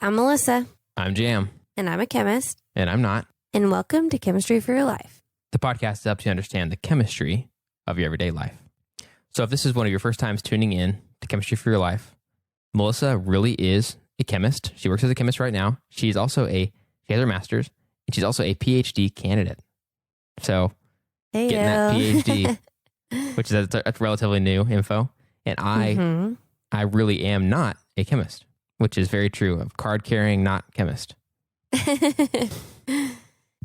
I'm Melissa. I'm Jam. And I'm a chemist. And I'm not. And welcome to Chemistry for Your Life. The podcast helps you understand the chemistry of your everyday life. So if this is one of your first times tuning in to Chemistry for Your Life, Melissa really is a chemist. She works as a chemist right now. She has her master's, and she's also a PhD candidate. So getting that PhD, which is that's relatively new info. And I really am not a chemist, which is very true. Of card carrying, not chemist.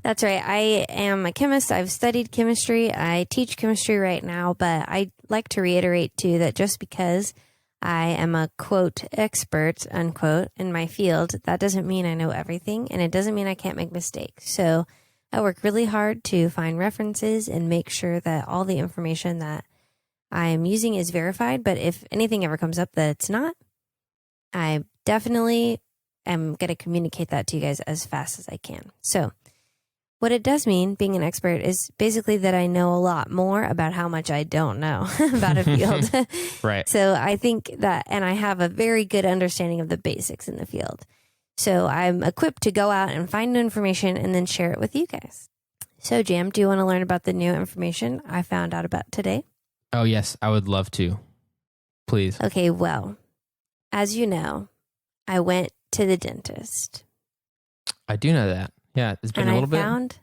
That's right. I am a chemist. I've studied chemistry. I teach chemistry right now, but I like to reiterate too that just because I am a quote expert, unquote, in my field, that doesn't mean I know everything, and it doesn't mean I can't make mistakes. So I work really hard to find references and make sure that all the information that I'm using is verified. But if anything ever comes up that it's not, I definitely am going to communicate that to you guys as fast as I can. So what it does mean, being an expert, is basically that I know a lot more about how much I don't know about a field. Right. So I think that, and I have a very good understanding of the basics in the field. So I'm equipped to go out and find information and then share it with you guys. So Jam, do you want to learn about the new information I found out about today? Oh, yes. I would love to. Please. Okay, well, as you know, I went to the dentist. I do know that. Yeah, it's been a little bit. It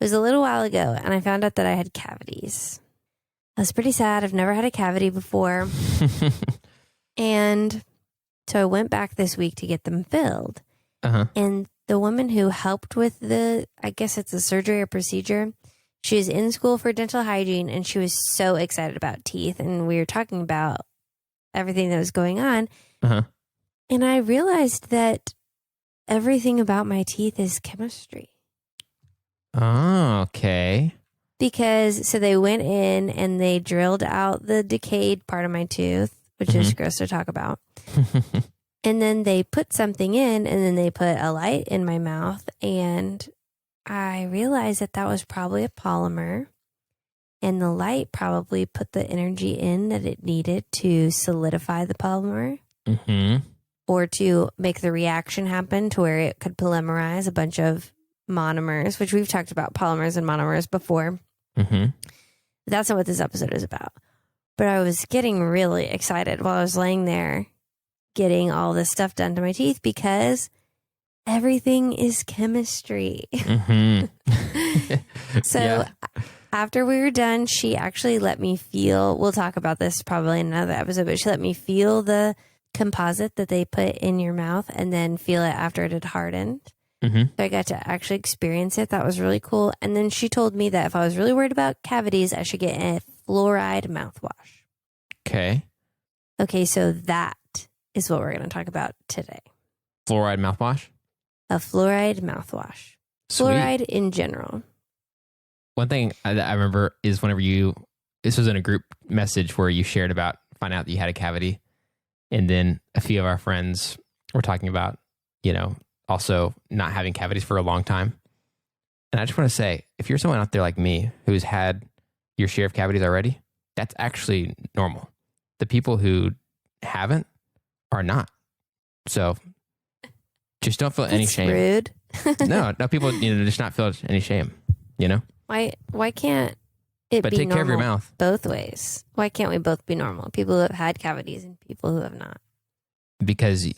was a little while ago, and I found out that I had cavities. I was pretty sad. I've never had a cavity before. And so I went back this week to get them filled. Uh-huh. And the woman who helped with I guess it's a surgery or procedure, she was in school for dental hygiene, and she was so excited about teeth. And we were talking about everything that was going on. Uh-huh. And I realized that everything about my teeth is chemistry. Oh, okay. Because, so they went in and they drilled out the decayed part of my tooth, which is gross to talk about. And then they put something in, and then they put a light in my mouth. And I realized that that was probably a polymer. And the light probably put the energy in that it needed to solidify the polymer. Mm-hmm. Or to make the reaction happen to where it could polymerize a bunch of monomers, which we've talked about polymers and monomers before. Mm-hmm. That's not what this episode is about. But I was getting really excited while I was laying there getting all this stuff done to my teeth because everything is chemistry. Mm-hmm. So after we were done, she actually let me feel, we'll talk about this probably in another episode, but she let me feel the composite that they put in your mouth and then feel it after it had hardened. Mm-hmm. So I got to actually experience it. That was really cool. And then she told me that if I was really worried about cavities, I should get a fluoride mouthwash. Okay, so that is what we're going to talk about today. Fluoride mouthwash? A fluoride mouthwash. Sweet. Fluoride in general. One thing I remember is whenever this was in a group message where you shared about finding out that you had a cavity. And then a few of our friends were talking about, also not having cavities for a long time. And I just want to say, if you're someone out there like me who's had your share of cavities already, that's actually normal. The people who haven't are not. So just don't feel any shame. Rude. No, people just not feel any shame, Why can't it but be take normal care of your mouth both ways? Why can't we both be normal? People who have had cavities and people who have not. Because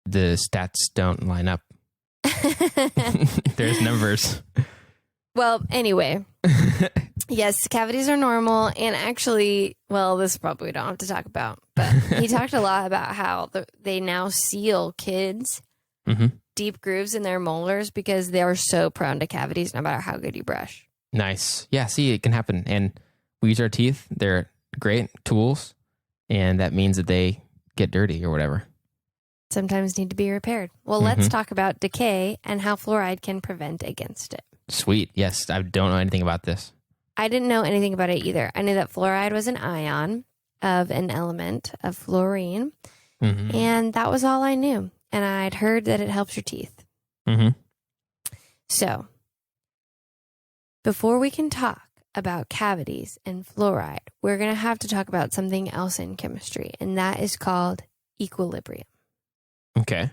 the stats don't line up. There's numbers. Well, anyway, yes, cavities are normal. And actually, well, this probably we don't have to talk about, but he talked a lot about how they now seal kids deep grooves in their molars because they are so prone to cavities no matter how good you brush. Nice. Yeah, see, it can happen. And we use our teeth. They're great tools. And that means that they get dirty or whatever. Sometimes need to be repaired. Well, let's talk about decay and how fluoride can prevent against it. Sweet. Yes, I don't know anything about this. I didn't know anything about it either. I knew that fluoride was an ion of an element of fluorine. And that was all I knew. And I'd heard that it helps your teeth. So, before we can talk about cavities and fluoride, we're going to have to talk about something else in chemistry, and that is called equilibrium. Okay.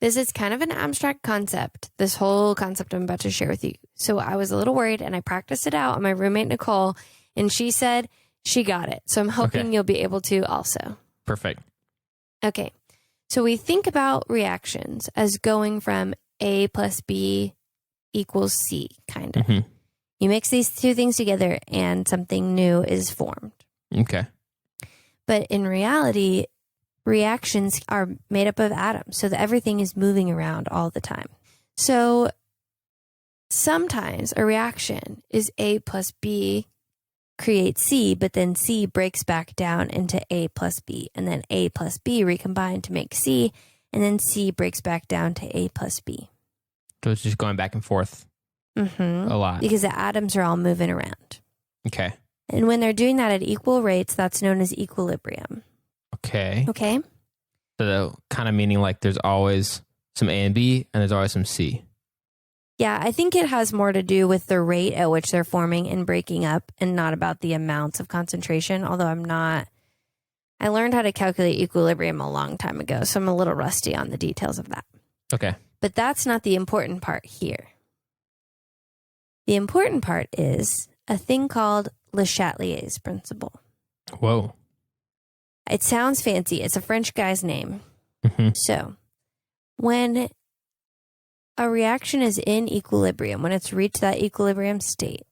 This is kind of an abstract concept, this whole concept I'm about to share with you. So I was a little worried and I practiced it out on my roommate, Nicole, and she said she got it. So I'm hoping you'll be able to also. Perfect. Okay. So we think about reactions as going from A plus B equals C, kind of. Mm-hmm. You mix these two things together and something new is formed. Okay. But in reality, reactions are made up of atoms, so that everything is moving around all the time. So sometimes a reaction is A plus B creates C, but then C breaks back down into A plus B, and then A plus B recombine to make C, and then C breaks back down to A plus B. So it's just going back and forth a lot. Because the atoms are all moving around. Okay. And when they're doing that at equal rates, that's known as equilibrium. Okay. Okay? So kind of meaning like there's always some A and B and there's always some C. Yeah, I think it has more to do with the rate at which they're forming and breaking up and not about the amounts of concentration, although I learned how to calculate equilibrium a long time ago, so I'm a little rusty on the details of that. Okay. But that's not the important part here. The important part is a thing called Le Chatelier's principle. Whoa. It sounds fancy. It's a French guy's name. Mm-hmm. So when a reaction is in equilibrium, when it's reached that equilibrium state,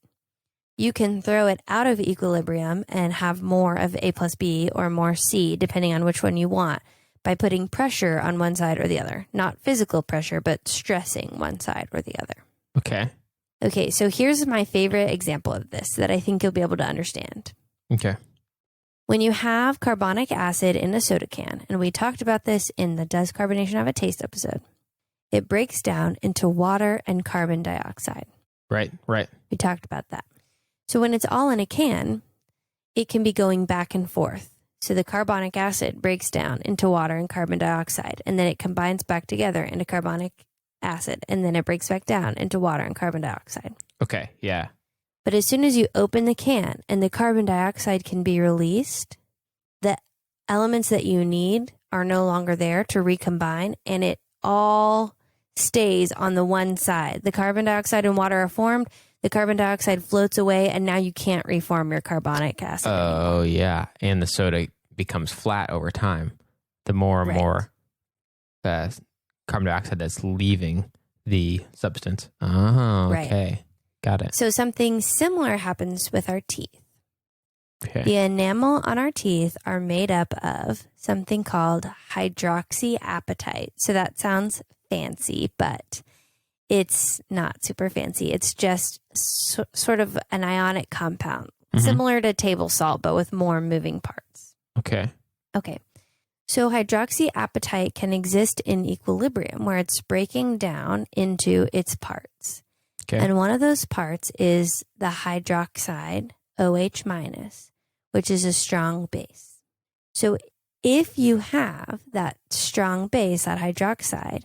you can throw it out of equilibrium and have more of A plus B or more C, depending on which one you want, by putting pressure on one side or the other. Not physical pressure, but stressing one side or the other. Okay. Okay, so here's my favorite example of this that I think you'll be able to understand. Okay. When you have carbonic acid in a soda can, and we talked about this in the Does Carbonation Have a Taste episode, it breaks down into water and carbon dioxide. Right. We talked about that. So when it's all in a can, it can be going back and forth. So the carbonic acid breaks down into water and carbon dioxide, and then it combines back together into carbonic acid, and then it breaks back down into water and carbon dioxide. Okay. Yeah. But as soon as you open the can and the carbon dioxide can be released, the elements that you need are no longer there to recombine, and it all stays on the one side. The carbon dioxide and water are formed, the carbon dioxide floats away, and now you can't reform your carbonic acid anymore. Yeah. And the soda becomes flat over time. The more and more carbon dioxide that's leaving the substance. Oh, okay. Right. Got it. So something similar happens with our teeth. Okay. The enamel on our teeth are made up of something called hydroxyapatite. So that sounds fancy, but it's not super fancy. It's just sort of an ionic compound, similar to table salt, but with more moving parts. Okay. Okay. So hydroxyapatite can exist in equilibrium where it's breaking down into its parts. Okay. And one of those parts is the hydroxide, OH minus, which is a strong base. So if you have that strong base, that hydroxide,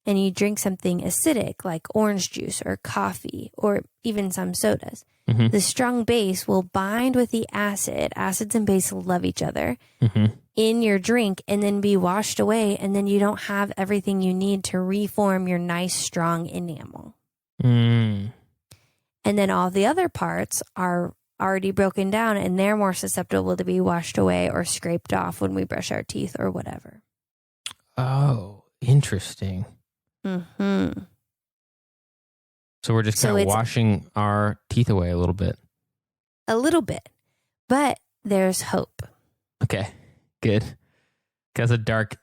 and you drink something acidic like orange juice or coffee or even some sodas, the strong base will bind with the acid. Acids and base love each other in your drink and then be washed away. And then you don't have everything you need to reform your nice, strong enamel. And then all the other parts are already broken down and they're more susceptible to be washed away or scraped off when we brush our teeth or whatever. Oh, interesting. So we're just kind of washing our teeth away a little bit. A little bit. But there's hope. Okay, good. That's a dark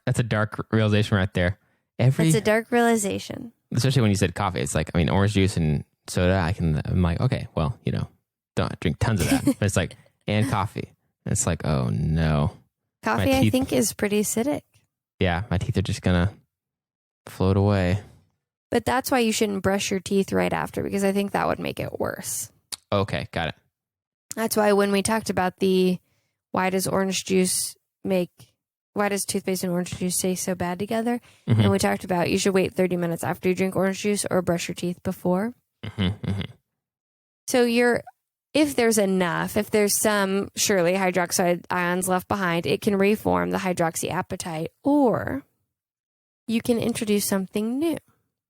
realization right there. It's a dark realization. Especially when you said coffee. It's like, I mean, orange juice and soda, I'm like, okay, well, don't drink tons of that. But it's like, and coffee. And it's like, oh no. Coffee, I think, is pretty acidic. Yeah, my teeth are just going to float away. But that's why you shouldn't brush your teeth right after, because I think that would make it worse. Okay, got it. That's why when we talked about why does toothpaste and orange juice taste so bad together? And we talked about you should wait 30 minutes after you drink orange juice or brush your teeth before. So if there's some surely hydroxide ions left behind, it can reform the hydroxyapatite, or you can introduce something new.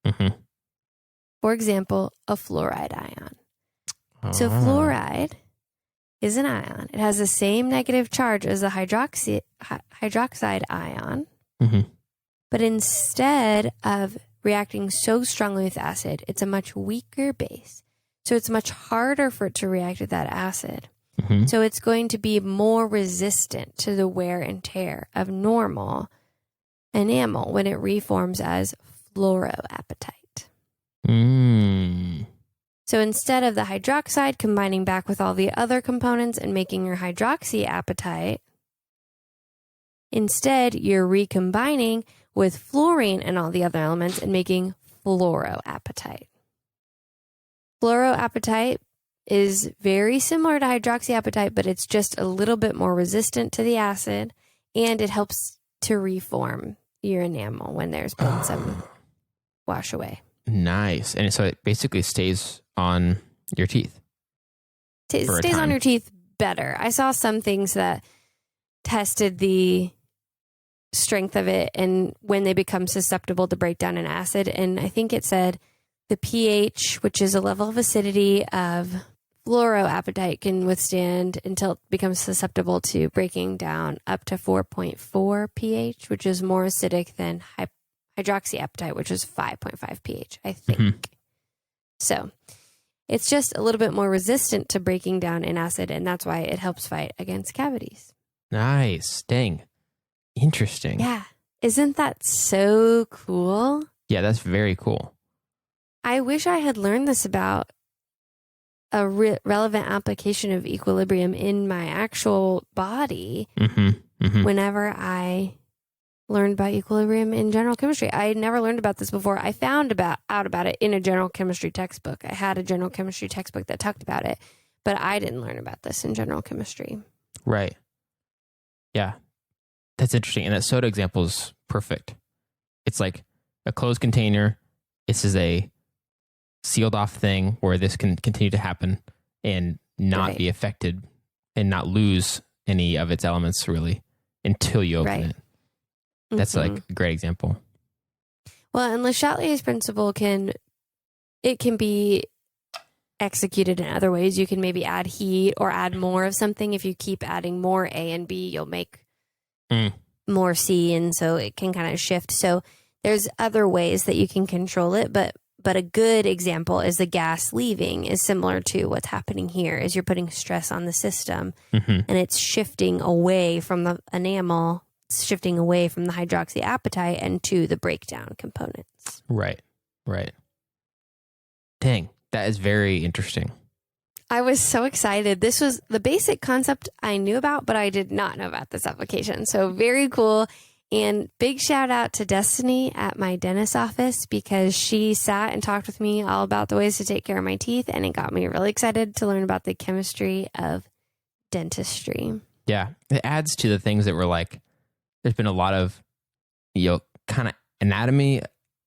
Mm-hmm. For example, a fluoride ion. So fluoride is an ion. It has the same negative charge as the hydroxide ion. Mm-hmm. But instead of reacting so strongly with acid, it's a much weaker base. So it's much harder for it to react with that acid. Mm-hmm. So it's going to be more resistant to the wear and tear of normal enamel when it reforms as fluoroapatite. Mm. So instead of the hydroxide combining back with all the other components and making your hydroxyapatite, instead you're recombining with fluorine and all the other elements and making fluoroapatite. Fluoroapatite is very similar to hydroxyapatite, but it's just a little bit more resistant to the acid, and it helps to reform your enamel when there's been some wash away. Nice. And so it basically stays on your teeth. It stays on your teeth better. I saw some things that tested the strength of it and when they become susceptible to break down in acid. And I think it said the pH, which is a level of acidity of fluoroapatite, can withstand until it becomes susceptible to breaking down up to 4.4 pH, which is more acidic than hydroxyapatite, which is 5.5 pH, I think. Mm-hmm. So it's just a little bit more resistant to breaking down in acid, and that's why it helps fight against cavities. Nice. Dang. Interesting. Yeah. Isn't that so cool? Yeah, that's very cool. I wish I had learned this about a relevant application of equilibrium in my actual body whenever I learned about equilibrium in general chemistry. I had never learned about this before. I found out about it in a general chemistry textbook. I had a general chemistry textbook that talked about it, but I didn't learn about this in general chemistry. Right. Yeah. That's interesting. And that soda example is perfect. It's like a closed container. This is a sealed off thing where this can continue to happen and not be affected and not lose any of its elements really until you open it. That's like a great example. Well, and Le Chatelier's principle can be executed in other ways. You can maybe add heat or add more of something. If you keep adding more A and B, you'll make more C, and so it can kind of shift. So there's other ways that you can control it, but a good example is the gas leaving is similar to what's happening here is you're putting stress on the system and it's shifting away from the enamel, shifting away from the hydroxyapatite and to the breakdown components. Right. Dang, that is very interesting. I was so excited. This was the basic concept I knew about, but I did not know about this application. So very cool. And big shout out to Destiny at my dentist's office because she sat and talked with me all about the ways to take care of my teeth. And it got me really excited to learn about the chemistry of dentistry. Yeah. It adds to the things that were like, there's been a lot of, kind of anatomy,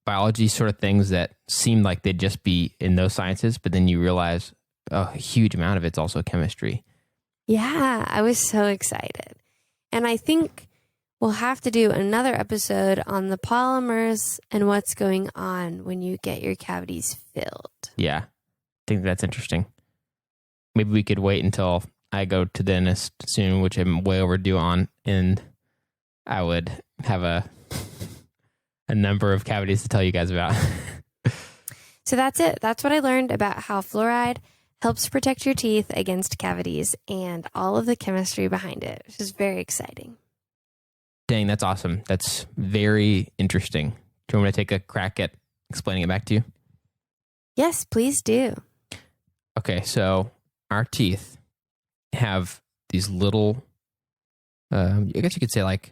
biology sort of things that seem like they'd just be in those sciences, but then you realize a huge amount of it's also chemistry. Yeah, I was so excited. And I think we'll have to do another episode on the polymers and what's going on when you get your cavities filled. Yeah, I think that's interesting. Maybe we could wait until I go to the dentist soon, which I'm way overdue on, and I would have a number of cavities to tell you guys about. So that's it. That's what I learned about how fluoride helps protect your teeth against cavities and all of the chemistry behind it, which is very exciting. Dang, that's awesome. That's very interesting. Do you want me to take a crack at explaining it back to you? Yes, please do. Okay, so our teeth have these little, I guess you could say like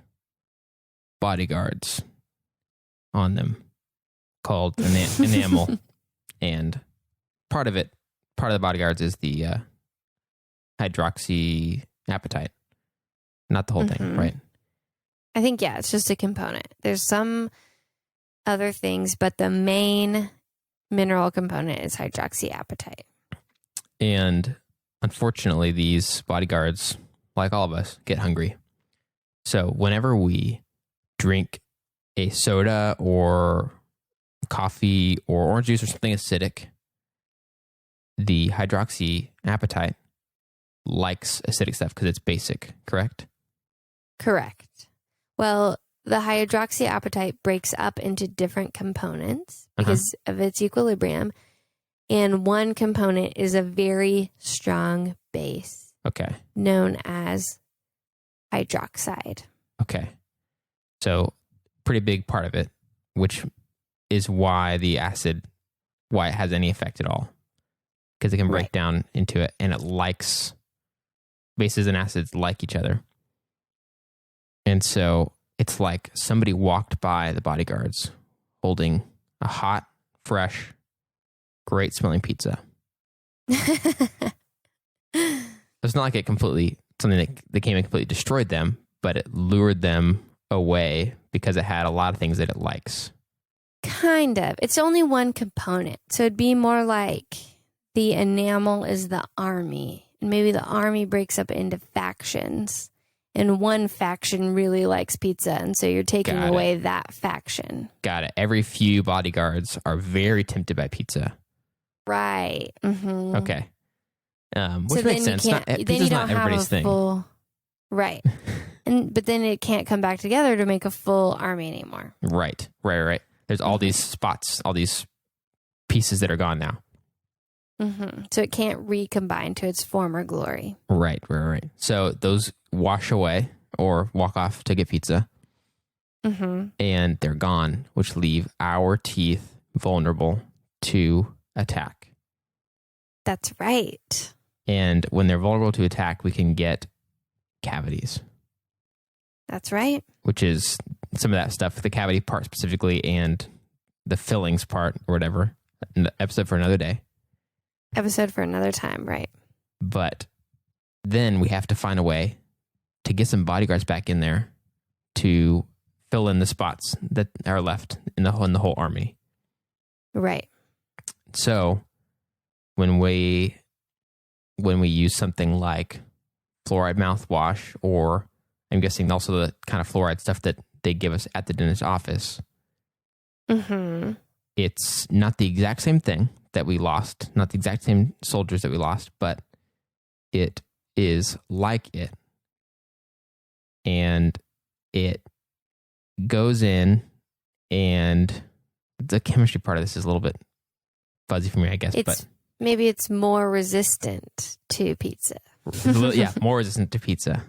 bodyguards on them called enamel. And part of the bodyguards is the hydroxyapatite. Not the whole thing, right? I think, yeah, it's just a component. There's some other things, but the main mineral component is hydroxyapatite. And unfortunately, these bodyguards, like all of us, get hungry. So whenever we drink a soda or coffee or orange juice or something acidic, the hydroxyapatite likes acidic stuff because it's basic, correct? Correct. Well, the hydroxyapatite breaks up into different components because of its equilibrium. And one component is a very strong base. Okay. Known as hydroxide. Okay. So pretty big part of it, which is why why it has any effect at all. Because it can break down into it, and it likes, bases and acids like each other. And so it's like somebody walked by the bodyguards holding a hot, fresh, great smelling pizza. It's not like something that came and completely destroyed them, but it lured them away because it had a lot of things that it likes. Kind of. It's only one component. So it'd be more like the enamel is the army. And maybe the army breaks up into factions. And one faction really likes pizza. And so you're taking away that faction. Got it. Every few bodyguards are very tempted by pizza. Right. Mm-hmm. Okay. Which makes sense. Pizza's not everybody's thing. Right. But then it can't come back together to make a full army anymore. Right. There's all these spots, all these pieces that are gone now. Mm-hmm. So it can't recombine to its former glory. Right. So those wash away or walk off to get pizza. Mm-hmm. And they're gone, which leave our teeth vulnerable to attack. That's right. And when they're vulnerable to attack, we can get cavities. That's right. Which is some of that stuff, the cavity part specifically, and the fillings part or whatever. An episode for another day. Episode for another time, right. But then we have to find a way to get some bodyguards back in there to fill in the spots that are left in the whole army. Right. So when we use something like fluoride mouthwash, or I'm guessing also the kind of fluoride stuff that they give us at the dentist's office, it's not the exact same thing that we lost, not the exact same soldiers that we lost, but it is like it. And it goes in, and the chemistry part of this is a little bit fuzzy for me, I guess. But maybe it's more resistant to pizza. Yeah, more resistant to pizza.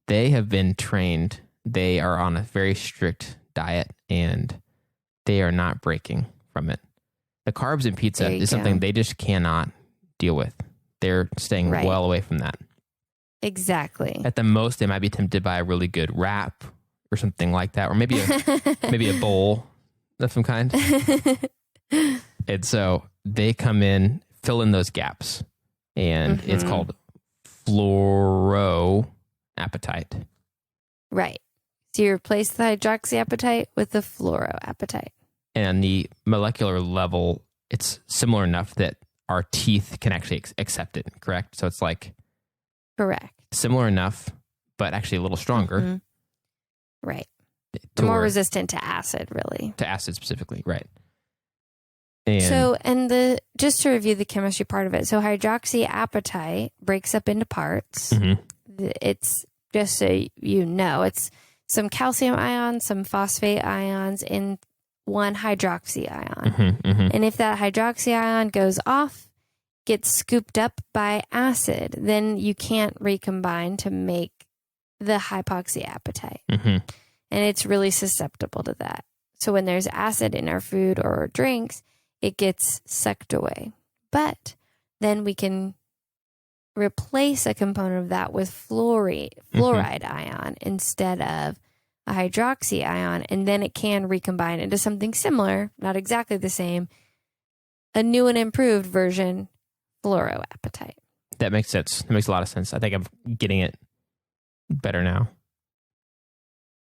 They have been trained. They are on a very strict diet, and they are not breaking from it. The carbs in pizza is something they just cannot deal with. They're staying well away from that. Exactly. At the most, they might be tempted by a really good wrap or something like that, or maybe a bowl of some kind. And so they come in, fill in those gaps, and it's called fluoroappetite. Right. So you replace the hydroxyapatite with the fluoroappetite. And the molecular level, it's similar enough that our teeth can actually accept it, correct? So it's like... Correct. Similar enough, but actually a little stronger. Right. More resistant to acid, really. To acid specifically, right. And just to review the chemistry part of it, so hydroxyapatite breaks up into parts. It's, just so you know, it's some calcium ions, some phosphate ions, and one hydroxy ion. And if that hydroxy ion goes off, gets scooped up by acid, then you can't recombine to make the hypoxyapatite. And it's really susceptible to that. So when there's acid in our food or drinks, it gets sucked away. But then we can replace a component of that with fluoride ion instead of a hydroxy ion, and then it can recombine into something similar, not exactly the same, a new and improved version, fluoroappetite. That makes sense. That makes a lot of sense. I think I'm getting it better now.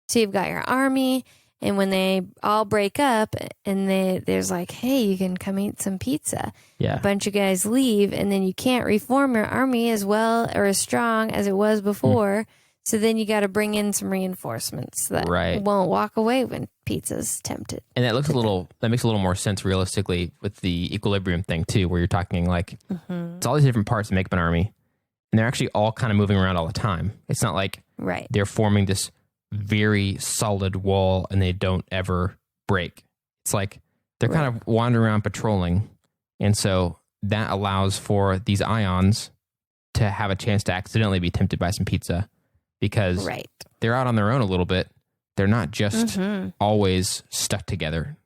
So you've got your army, and when they all break up and there's like, hey, you can come eat some pizza. Yeah. A bunch of guys leave, and then you can't reform your army as well or as strong as it was before. So then you got to bring in some reinforcements that Right. won't walk away when pizza's tempted. And that makes a little more sense realistically with the equilibrium thing too, where you're talking like it's all these different parts that make up an army, and they're actually all kind of moving around all the time. It's not like they're forming this very solid wall and they don't ever break. It's like they're kind of wandering around patrolling, and so that allows for these ions to have a chance to accidentally be tempted by some pizza because they're out on their own a little bit. They're not just always stuck together.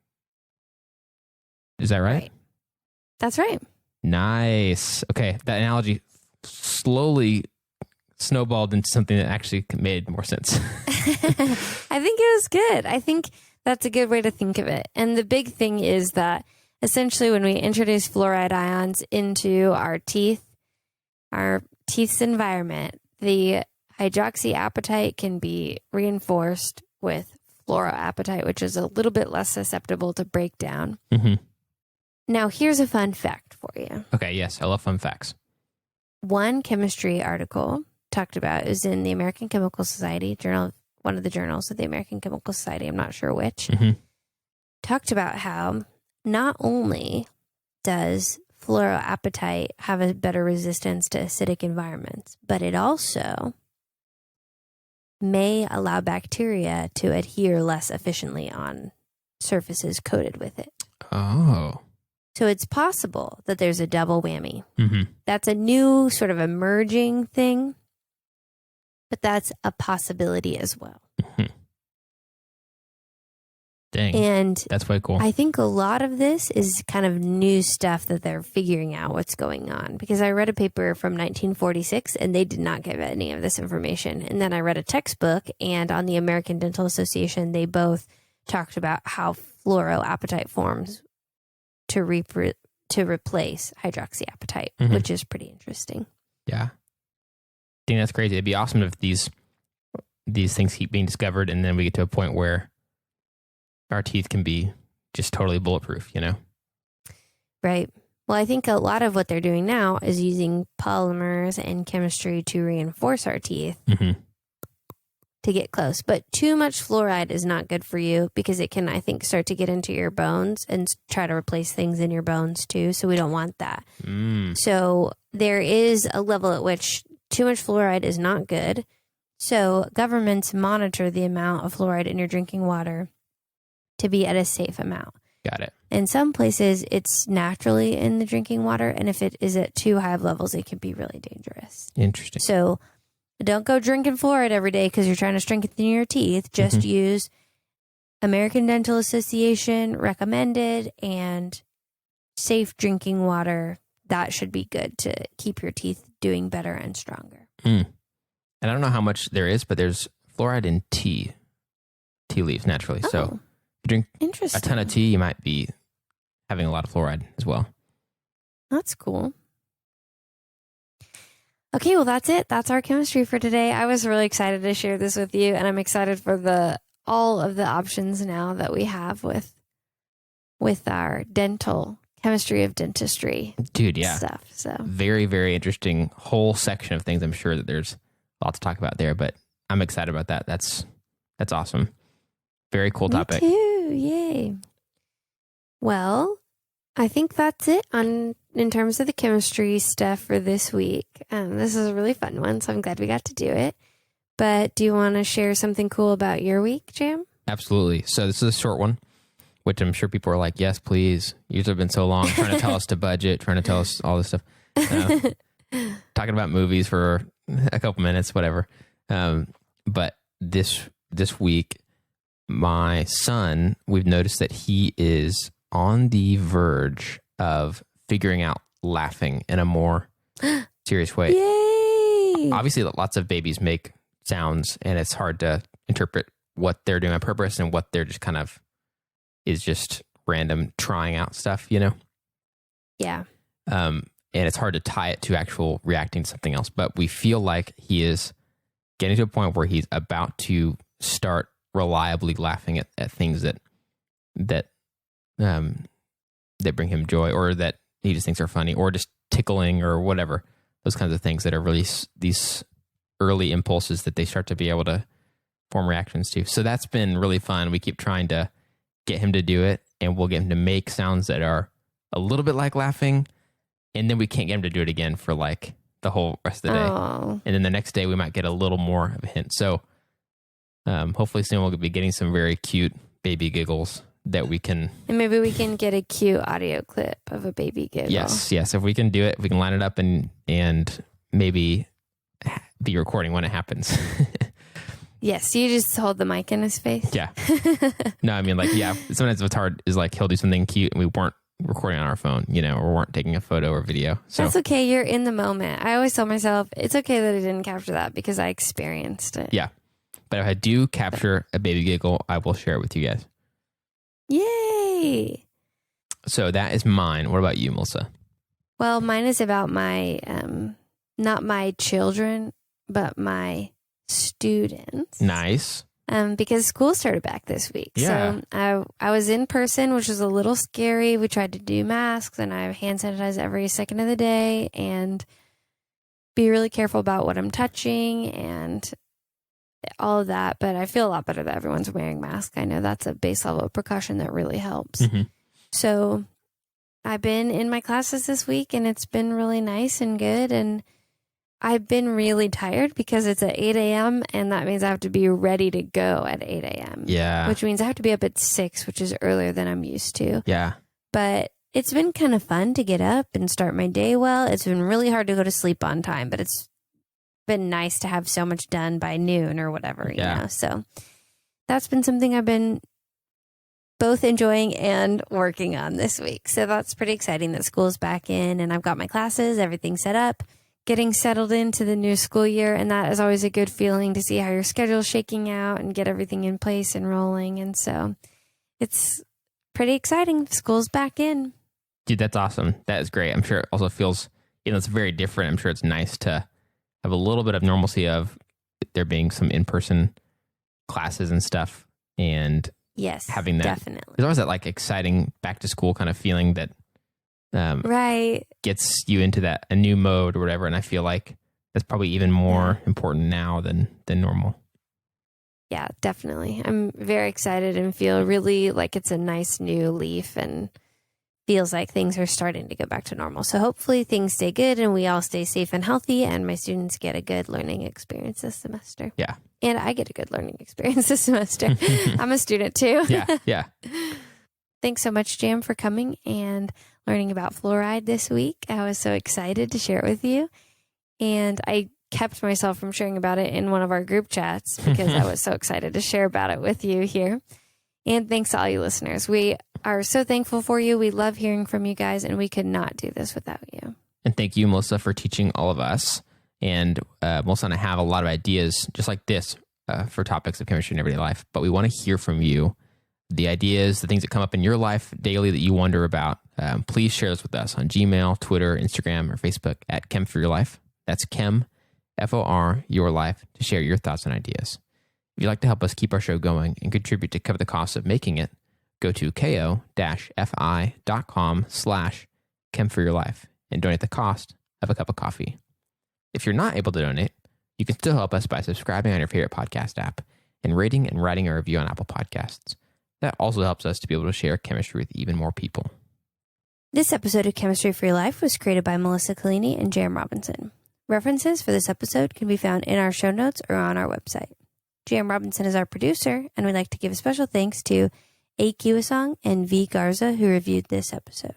Is that right? That's right. Nice. Okay. That analogy slowly snowballed into something that actually made more sense. I think it was good. I think that's a good way to think of it. And the big thing is that essentially when we introduce fluoride ions into our teeth's environment, the hydroxyapatite can be reinforced with fluoroapatite, which is a little bit less susceptible to breakdown. Now, here's a fun fact for you. Okay, yes, I love fun facts. One chemistry article talked about is in the American Chemical Society journal, one of the journals of the American Chemical Society, I'm not sure which, talked about how not only does fluoroapatite have a better resistance to acidic environments, but it also may allow bacteria to adhere less efficiently on surfaces coated with it. Oh. So it's possible that there's a double whammy. That's a new sort of emerging thing, but that's a possibility as well. Dang. And that's quite cool. I think a lot of this is kind of new stuff that they're figuring out what's going on. Because I read a paper from 1946 and they did not give any of this information. And then I read a textbook, and on the American Dental Association, they both talked about how fluoroapatite forms to replace hydroxyapatite, which is pretty interesting. Yeah. I think that's crazy. It'd be awesome if these things keep being discovered and then we get to a point where our teeth can be just totally bulletproof, you know? Right. Well, I think a lot of what they're doing now is using polymers and chemistry to reinforce our teeth to get close. But too much fluoride is not good for you because it can, I think, start to get into your bones and try to replace things in your bones too. So we don't want that. So there is a level at which too much fluoride is not good. So governments monitor the amount of fluoride in your drinking water to be at a safe amount. Got it. In some places, it's naturally in the drinking water. And if it is at too high of levels, it can be really dangerous. Interesting. So don't go drinking fluoride every day because you're trying to strengthen your teeth. Just use American Dental Association recommended and safe drinking water. That should be good to keep your teeth doing better and stronger. And I don't know how much there is, but there's fluoride in tea leaves naturally. So if you drink a ton of tea, you might be having a lot of fluoride as well. That's cool. Okay, well, that's it. That's our chemistry for today. I was really excited to share this with you, and I'm excited for all of the options now that we have with our dental chemistry of dentistry, stuff. So very, very interesting whole section of things. I'm sure that there's a lot to talk about there, but I'm excited about that. That's awesome. Very cool topic. Me too. Yay. Well, I think that's it in terms of the chemistry stuff for this week. This is a really fun one, so I'm glad we got to do it. But do you want to share something cool about your week, Jam? Absolutely. So this is a short one, which I'm sure people are like, yes, please. Yours have been so long, trying to tell us to budget, trying to tell us all this stuff. Talking about movies for a couple minutes, whatever. But this week, my son, we've noticed that he is on the verge of figuring out laughing in a more serious way. Yay! Obviously, lots of babies make sounds, and it's hard to interpret what they're doing on purpose and what they're just kind of is just random trying out stuff, you know? Yeah. And it's hard to tie it to actual reacting to something else. But we feel like he is getting to a point where he's about to start reliably laughing at things that bring him joy, or that he just thinks are funny, or just tickling, or whatever. Those kinds of things that are really these early impulses that they start to be able to form reactions to. So that's been really fun. We keep trying to get him to do it, and we'll get him to make sounds that are a little bit like laughing, and then we can't get him to do it again for like the whole rest of the day. Oh. And then the next day we might get a little more of a hint. So hopefully soon we'll be getting some very cute baby giggles that we can... And maybe we can get a cute audio clip of a baby giggle. Yes. If we can do it, we can line it up and maybe be recording when it happens. Yes, you just hold the mic in his face. Yeah. No, I mean, like, yeah, sometimes what's hard is like he'll do something cute and we weren't recording on our phone, or weren't taking a photo or video. So that's okay. You're in the moment. I always tell myself it's okay that I didn't capture that because I experienced it. Yeah. But if I do capture a baby giggle, I will share it with you guys. Yay. So that is mine. What about you, Melissa? Well, mine is about my, not my children, but my students. Nice. Because school started back this week. Yeah. So I was in person, which was a little scary. We tried to do masks, and I hand sanitize every second of the day and be really careful about what I'm touching and all of that. But I feel a lot better that everyone's wearing masks. I know that's a base level of precaution that really helps. Mm-hmm. So I've been in my classes this week, and it's been really nice and good. And I've been really tired because it's at 8 a.m. and that means I have to be ready to go at 8 a.m. Yeah. Which means I have to be up at 6, which is earlier than I'm used to. Yeah. But it's been kind of fun to get up and start my day well. It's been really hard to go to sleep on time, but it's been nice to have so much done by noon or whatever, you know? So that's been something I've been both enjoying and working on this week. So that's pretty exciting that school's back in and I've got my classes, everything set up, getting settled into the new school year. And that is always a good feeling to see how your schedule's shaking out and get everything in place and rolling. And so it's pretty exciting. School's back in. Dude, that's awesome. That is great. I'm sure it also feels, it's very different. I'm sure it's nice to have a little bit of normalcy of there being some in-person classes and stuff. And yes, having that. Definitely. There's always that like exciting back to school kind of feeling that right. gets you into a new mode or whatever. And I feel like that's probably even more important now than normal. Yeah, definitely. I'm very excited and feel really like it's a nice new leaf and feels like things are starting to go back to normal. So hopefully things stay good and we all stay safe and healthy and my students get a good learning experience this semester. Yeah. And I get a good learning experience this semester. I'm a student too. Yeah. Thanks so much, Jam, for coming and learning about fluoride this week. I was so excited to share it with you. And I kept myself from sharing about it in one of our group chats because I was so excited to share about it with you here. And thanks to all you listeners. We are so thankful for you. We love hearing from you guys, and we could not do this without you. And thank you, Melissa, for teaching all of us. And Melissa and I have a lot of ideas just like this for topics of chemistry in everyday life. But we want to hear from you. The ideas, the things that come up in your life daily that you wonder about, please share this with us on Gmail, Twitter, Instagram, or Facebook at Chem for Your Life. That's Chem, F-O-R, Your Life, to share your thoughts and ideas. If you'd like to help us keep our show going and contribute to cover the cost of making it, go to ko-fi.com/chemforyourlife and donate the cost of a cup of coffee. If you're not able to donate, you can still help us by subscribing on your favorite podcast app and rating and writing a review on Apple Podcasts. That also helps us to be able to share chemistry with even more people. This episode of Chemistry for Your Life was created by Melissa Collini and J.M. Robinson. References for this episode can be found in our show notes or on our website. J.M. Robinson is our producer, and we'd like to give a special thanks to A. Kiwasong and V. Garza, who reviewed this episode.